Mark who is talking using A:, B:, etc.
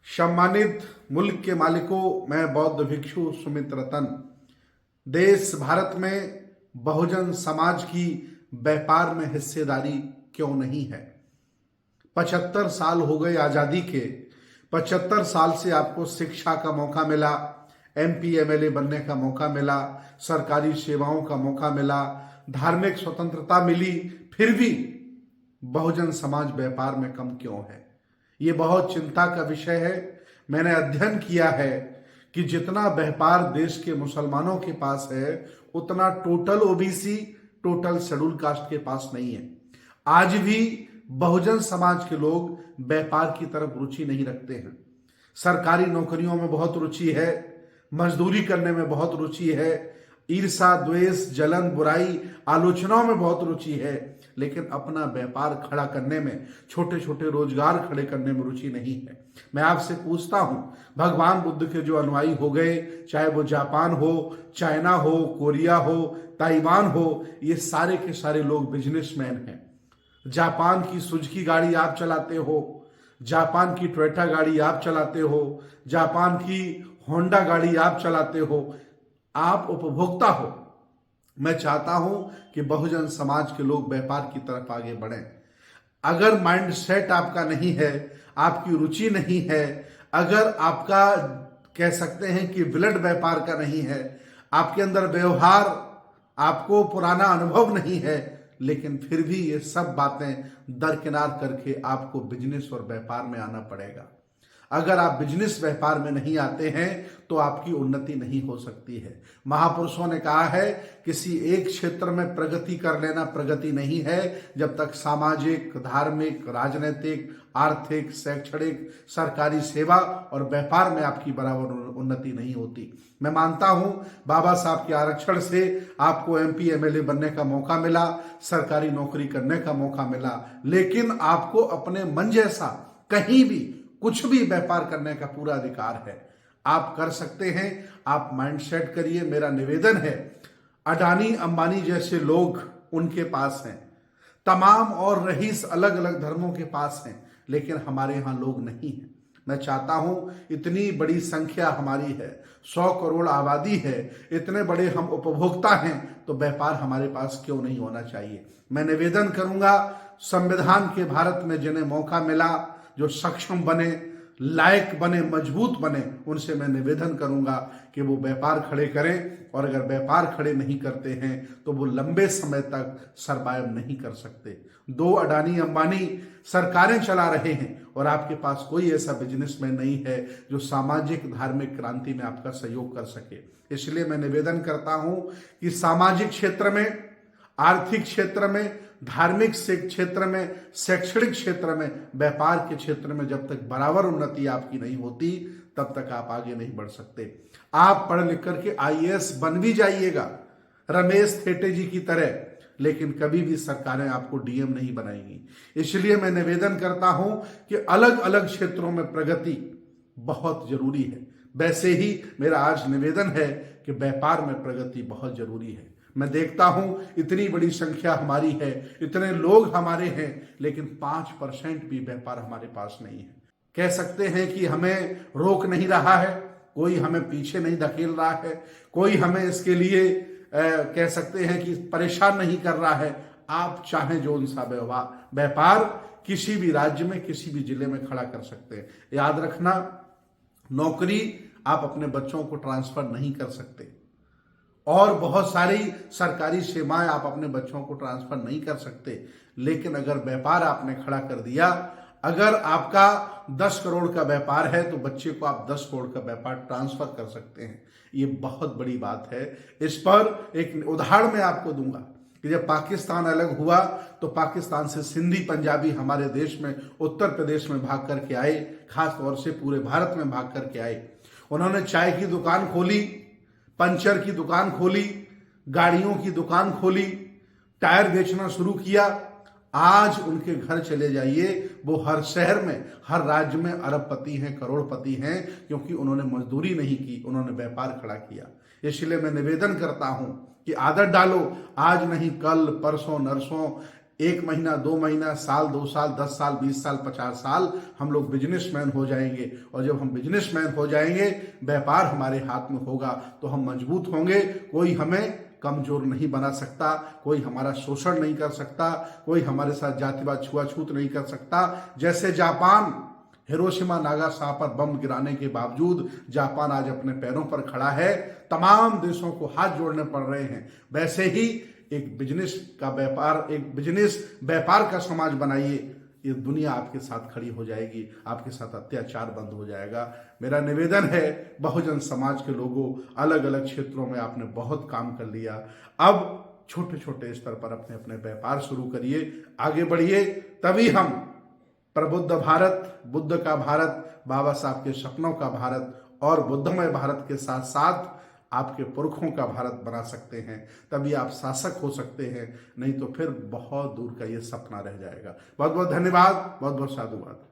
A: सम्मानित मुल्क के मालिकों, मैं बौद्ध भिक्षु सुमित रतन। देश भारत में बहुजन समाज की व्यापार में हिस्सेदारी क्यों नहीं है? 75 साल हो गए आजादी के। 75 साल से आपको शिक्षा का मौका मिला, एमपी एमएलए बनने का मौका मिला, सरकारी सेवाओं का मौका मिला, धार्मिक स्वतंत्रता मिली, फिर भी बहुजन समाज व्यापार में कम क्यों है? ये बहुत चिंता का विषय है। मैंने अध्ययन किया है कि जितना व्यापार देश के मुसलमानों के पास है, उतना total OBC, total schedule caste के पास नहीं है। आज भी बहुजन समाज के लोग व्यापार की तरफ रुचि नहीं रखते हैं। सरकारी नौकरियों में बहुत रुचि है, मजदूरी करने में बहुत रुचि है, ईर्षा, द्वेष, जलन, बुराई, आलोचनाओं में बहुत रुचि है, लेकिन अपना व्यापार खड़ा करने में, छोटे छोटे रोजगार खड़े करने में रुचि नहीं है। मैं आपसे पूछता हूं, भगवान बुद्ध के जो अनुयायी हो गए, चाहे वो जापान हो, चाइना हो, कोरिया हो, ताइवान हो, ये सारे के सारे लोग बिजनेसमैन हैं। जापान की सुजुकी गाड़ी आप चलाते हो, जापान की टोयोटा गाड़ी आप चलाते हो, जापान की होंडा गाड़ी आप चलाते हो, आप उपभोक्ता हो। मैं चाहता हूं कि बहुजन समाज के लोग व्यापार की तरफ आगे बढ़ें। अगर माइंड सेट आपका नहीं है, आपकी रुचि नहीं है, अगर आपका कह सकते हैं कि ब्लड व्यापार का नहीं है, आपके अंदर व्यवहार, आपको पुराना अनुभव नहीं है, लेकिन फिर भी ये सब बातें दरकिनार करके आपको बिजनेस और व्यापार में आना पड़ेगा। अगर आप बिजनेस व्यापार में नहीं आते हैं तो आपकी उन्नति नहीं हो सकती है। महापुरुषों ने कहा है, किसी एक क्षेत्र में प्रगति कर लेना प्रगति नहीं है, जब तक सामाजिक, धार्मिक, राजनीतिक, आर्थिक, शैक्षणिक, सरकारी सेवा और व्यापार में आपकी बराबर उन्नति नहीं होती। मैं मानता हूं, बाबा साहब के आरक्षण से आपको एमपी एमएलए बनने का मौका मिला, सरकारी नौकरी करने का मौका मिला, लेकिन आपको अपने मन जैसा कहीं भी कुछ भी व्यापार करने का पूरा अधिकार है। आप कर सकते हैं, आप माइंडसेट करिए। मेरा निवेदन है, अडानी अंबानी जैसे लोग उनके पास हैं, तमाम और रईस अलग अलग धर्मों के पास हैं, लेकिन हमारे यहां लोग नहीं हैं। मैं चाहता हूं, इतनी बड़ी संख्या हमारी है, 100 करोड़ आबादी है, इतने बड़े हम उपभोक्ता हैं, तो व्यापार हमारे पास क्यों नहीं होना चाहिए? मैं निवेदन करूंगा, संविधान के भारत में जिन्हें मौका मिला, जो सक्षम बने, लायक बने, मजबूत बने, उनसे मैं निवेदन करूंगा कि वो व्यापार खड़े करें। और अगर व्यापार खड़े नहीं करते हैं तो वो लंबे समय तक सरवाइव नहीं कर सकते। 2 अडानी अंबानी सरकारें चला रहे हैं और आपके पास कोई ऐसा बिजनेसमैन नहीं है जो सामाजिक धार्मिक क्रांति में आपका सहयोग कर सके। इसलिए मैं निवेदन करता हूं कि सामाजिक क्षेत्र में, आर्थिक क्षेत्र में, धार्मिक क्षेत्र में, शैक्षणिक क्षेत्र में, व्यापार के क्षेत्र में जब तक बराबर उन्नति आपकी नहीं होती, तब तक आप आगे नहीं बढ़ सकते। आप पढ़ लिख करके आईएएस बन भी जाइएगा रमेश थेटे जी की तरह, लेकिन कभी भी सरकारें आपको डीएम नहीं बनाएंगी। इसलिए मैं निवेदन करता हूं कि अलग अलग क्षेत्रों में प्रगति बहुत जरूरी है। वैसे ही मेरा आज निवेदन है कि व्यापार में प्रगति बहुत जरूरी है। मैं देखता हूं, इतनी बड़ी संख्या हमारी है, इतने लोग हमारे हैं, लेकिन 5% भी व्यापार हमारे पास नहीं है। कह सकते हैं कि हमें रोक नहीं रहा है, कोई हमें पीछे नहीं धकेल रहा है, कोई हमें इसके लिए कह सकते हैं कि परेशान नहीं कर रहा है। आप चाहें जो उनसा व्यापार किसी भी राज्य में, किसी भी जिले में खड़ा कर सकते हैं। याद रखना, नौकरी आप अपने बच्चों को ट्रांसफर नहीं कर सकते, और बहुत सारी सरकारी सेवाएं आप अपने बच्चों को ट्रांसफर नहीं कर सकते, लेकिन अगर व्यापार आपने खड़ा कर दिया, अगर आपका 10 करोड़ का व्यापार है तो बच्चे को आप 10 करोड़ का व्यापार ट्रांसफर कर सकते हैं। ये बहुत बड़ी बात है। इस पर एक उदाहरण मैं आपको दूंगा कि जब पाकिस्तान अलग हुआ तो पाकिस्तान से सिंधी पंजाबी हमारे देश में, उत्तर प्रदेश में भाग करके आए, खास तौर से पूरे भारत में भाग करके आए। उन्होंने चाय की दुकान खोली, पंचर की दुकान खोली, गाड़ियों की दुकान खोली, टायर बेचना शुरू किया। आज उनके घर चले जाइए, वो हर शहर में, हर राज्य में अरबपति हैं, करोड़पति हैं, क्योंकि उन्होंने मजदूरी नहीं की, उन्होंने व्यापार खड़ा किया। इसलिए मैं निवेदन करता हूं कि आदत डालो, आज नहीं कल, परसों नरसों, 1 महीना, 2 महीना, साल, 2 साल, 10 साल, 20 साल, 50 साल हम लोग बिजनेसमैन हो जाएंगे। और जब हम बिजनेसमैन हो जाएंगे, व्यापार हमारे हाथ में होगा, तो हम मजबूत होंगे। कोई हमें कमजोर नहीं बना सकता, कोई हमारा शोषण नहीं कर सकता, कोई हमारे साथ जातिवाद छुआछूत नहीं कर सकता। जैसे जापान हिरोशिमा नागासाकी पर बम गिराने के बावजूद जापान आज अपने पैरों पर खड़ा है, तमाम देशों को हाथ जोड़ने पड़ रहे हैं, वैसे ही एक बिजनेस का व्यापार, एक बिजनेस व्यापार का समाज बनाइए। ये दुनिया आपके साथ खड़ी हो जाएगी, आपके साथ अत्याचार बंद हो जाएगा। मेरा निवेदन है, बहुजन समाज के लोगों, अलग अलग क्षेत्रों में आपने बहुत काम कर लिया, अब छोटे छोटे स्तर पर अपने अपने व्यापार शुरू करिए, आगे बढ़िए, तभी हम प्रबुद्ध भारत, बुद्ध का भारत, बाबा साहब के सपनों का भारत और बुद्धमय भारत के साथ साथ आपके पुरखों का भारत बना सकते हैं। तभी आप शासक हो सकते हैं, नहीं तो फिर बहुत दूर का ये सपना रह जाएगा। बहुत बहुत धन्यवाद, बहुत बहुत साधुवाद।